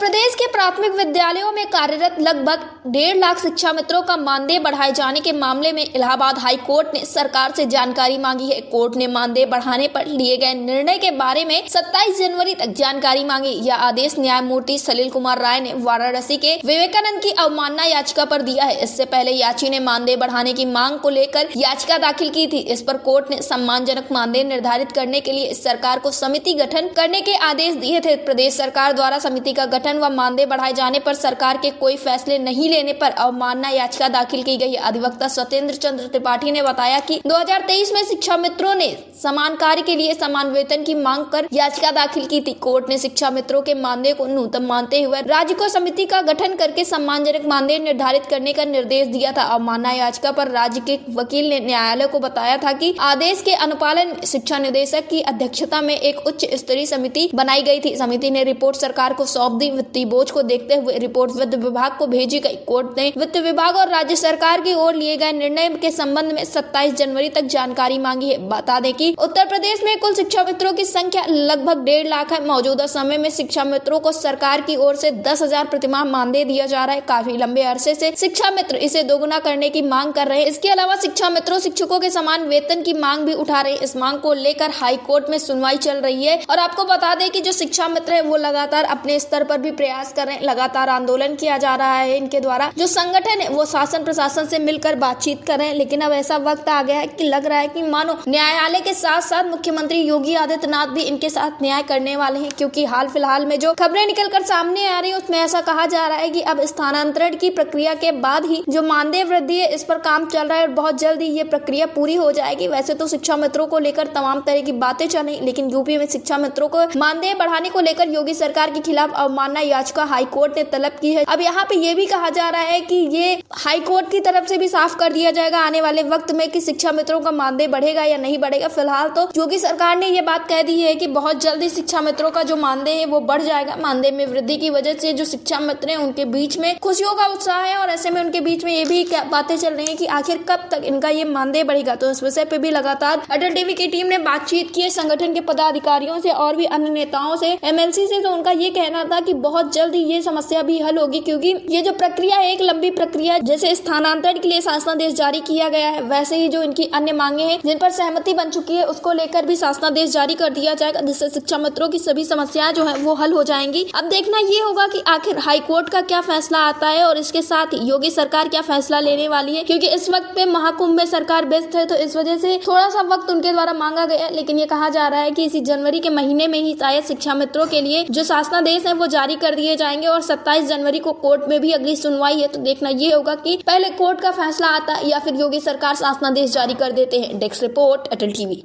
प्रदेश के प्राथमिक विद्यालयों में कार्यरत लगभग 1.5 लाख शिक्षा मित्रों का मानदेय बढ़ाए जाने के मामले में इलाहाबाद हाई कोर्ट ने सरकार से जानकारी मांगी है। कोर्ट ने मानदेय बढ़ाने पर लिए गए निर्णय के बारे में 27 जनवरी तक जानकारी मांगी। यह आदेश न्यायमूर्ति सलील कुमार राय ने वाराणसी के विवेकानंद की अवमानना याचिका पर दिया है। इससे पहले याची ने मानदेय बढ़ाने की मांग को लेकर याचिका दाखिल की थी। इस पर कोर्ट ने सम्मानजनक मानदेय निर्धारित करने के लिए सरकार को समिति गठन करने के आदेश दिए थे। प्रदेश सरकार द्वारा समिति का गठन व मानदेय बढ़ाए जाने पर सरकार के कोई फैसले नहीं लेने पर अवमानना याचिका दाखिल की गई। अधिवक्ता सत्येंद्र चंद्र त्रिपाठी ने बताया कि 2023 में शिक्षा मित्रों ने समान कार्य के लिए समान वेतन की मांग कर याचिका दाखिल की थी। कोर्ट ने शिक्षा मित्रों के मानदेय को न्यूनतम मानते हुए राज्य को समिति का गठन करके सम्मानजनक मानदेय निर्धारित करने का निर्देश दिया था। अवमानना याचिका पर राज्य के वकील ने न्यायालय को बताया था कि आदेश के अनुपालन शिक्षा निदेशक की अध्यक्षता में एक उच्च स्तरीय समिति बनाई गई थी। समिति ने रिपोर्ट सरकार को सौंप दी। वित्तीय बोझ को देखते हुए रिपोर्ट वित्त विभाग को भेजी गई। कोर्ट ने वित्त विभाग और राज्य सरकार की ओर लिए गए निर्णय के संबंध में 27 जनवरी तक जानकारी मांगी है। बता दें कि उत्तर प्रदेश में कुल शिक्षा मित्रों की संख्या लगभग 1.5 लाख है। मौजूदा समय में शिक्षा मित्रों को सरकार की ओर से 10,000 प्रतिमाह मानदेय दिया जा रहा है। काफी लंबे अरसे से शिक्षा मित्र इसे दोगुना करने की मांग कर रहे हैं। इसके अलावा शिक्षा मित्रों शिक्षकों के समान वेतन की मांग भी उठा रहे हैं। इस मांग को लेकर हाई कोर्ट में सुनवाई चल रही है। और आपको बता दें कि जो शिक्षा मित्र है वो लगातार अपने स्तर पर भी प्रयास कर रहे हैं। लगातार आंदोलन किया जा रहा है इनके द्वारा। जो संगठन है वो शासन प्रशासन से मिलकर बातचीत कर रहे हैं। लेकिन अब ऐसा वक्त आ गया है कि लग रहा है कि मानो न्यायालय के साथ साथ मुख्यमंत्री योगी आदित्यनाथ भी इनके साथ न्याय करने वाले हैं। क्योंकि हाल फिलहाल में जो खबरें निकलकर सामने आ रही है उसमें ऐसा कहा जा रहा है कि अब स्थानांतरण की प्रक्रिया के बाद ही जो मानदेय वृद्धि है इस पर काम चल रहा है और बहुत जल्द ही ये प्रक्रिया पूरी हो जाएगी। वैसे तो शिक्षा मित्रों को लेकर तमाम तरह की बातें चल रही, लेकिन यूपी में शिक्षा मित्रों को मानदेय बढ़ाने को लेकर योगी सरकार के खिलाफ अवमानना याचिका हाई कोर्ट ने तलब की है। अब यहाँ पे ये भी कहा जा रहा है कि ये हाई कोर्ट की तरफ से भी साफ कर दिया जाएगा आने वाले वक्त में कि शिक्षा मित्रों का मानदेय बढ़ेगा या नहीं बढ़ेगा। फिलहाल तो योगी सरकार ने ये बात कह दी है कि बहुत जल्दी शिक्षा मित्रों का जो मानदेय है वो बढ़ जाएगा। मानदेय में वृद्धि की वजह से जो शिक्षा मित्र हैं उनके बीच में खुशियों का उत्साह है और ऐसे में उनके बीच में ये भी बातें चल रही है कि आखिर कब तक इनका ये मानदेय बढ़ेगा। तो इस विषय पे भी लगातार अटल टीवी की टीम ने बातचीत की है संगठन के पदाधिकारियों से और भी अन्य नेताओं से, एमएलसी से। तो उनका ये कहना था कि बहुत जल्द ही ये समस्या भी हल होगी। क्योंकि ये जो प्रक्रिया है एक लंबी प्रक्रिया, जैसे स्थानांतरण के लिए शासनादेश जारी किया गया है वैसे ही जो इनकी अन्य मांगे हैं जिन पर सहमति बन चुकी है उसको लेकर भी शासनादेश जारी कर दिया जाएगा, जिससे शिक्षा मित्रों की सभी समस्याएं जो है वो हल हो जाएंगी। अब देखना ये होगा कि आखिर हाई कोर्ट का क्या फैसला आता है और इसके साथ ही योगी सरकार क्या फैसला लेने वाली है। क्योंकि इस वक्त पे महाकुंभ में सरकार व्यस्त है तो इस वजह से थोड़ा सा वक्त उनके द्वारा मांगा गया। लेकिन ये कहा जा रहा है कि इसी जनवरी के महीने में ही शायद शिक्षा मित्रों के लिए जो शासनादेश है वो जारी कर दिए जाएंगे और 27 जनवरी को कोर्ट में भी अगली सुनवाई है। तो देखना ये होगा कि पहले कोर्ट का फैसला आता है या फिर योगी सरकार शासनादेश जारी कर देते हैं। डेस्क रिपोर्ट अटल टीवी।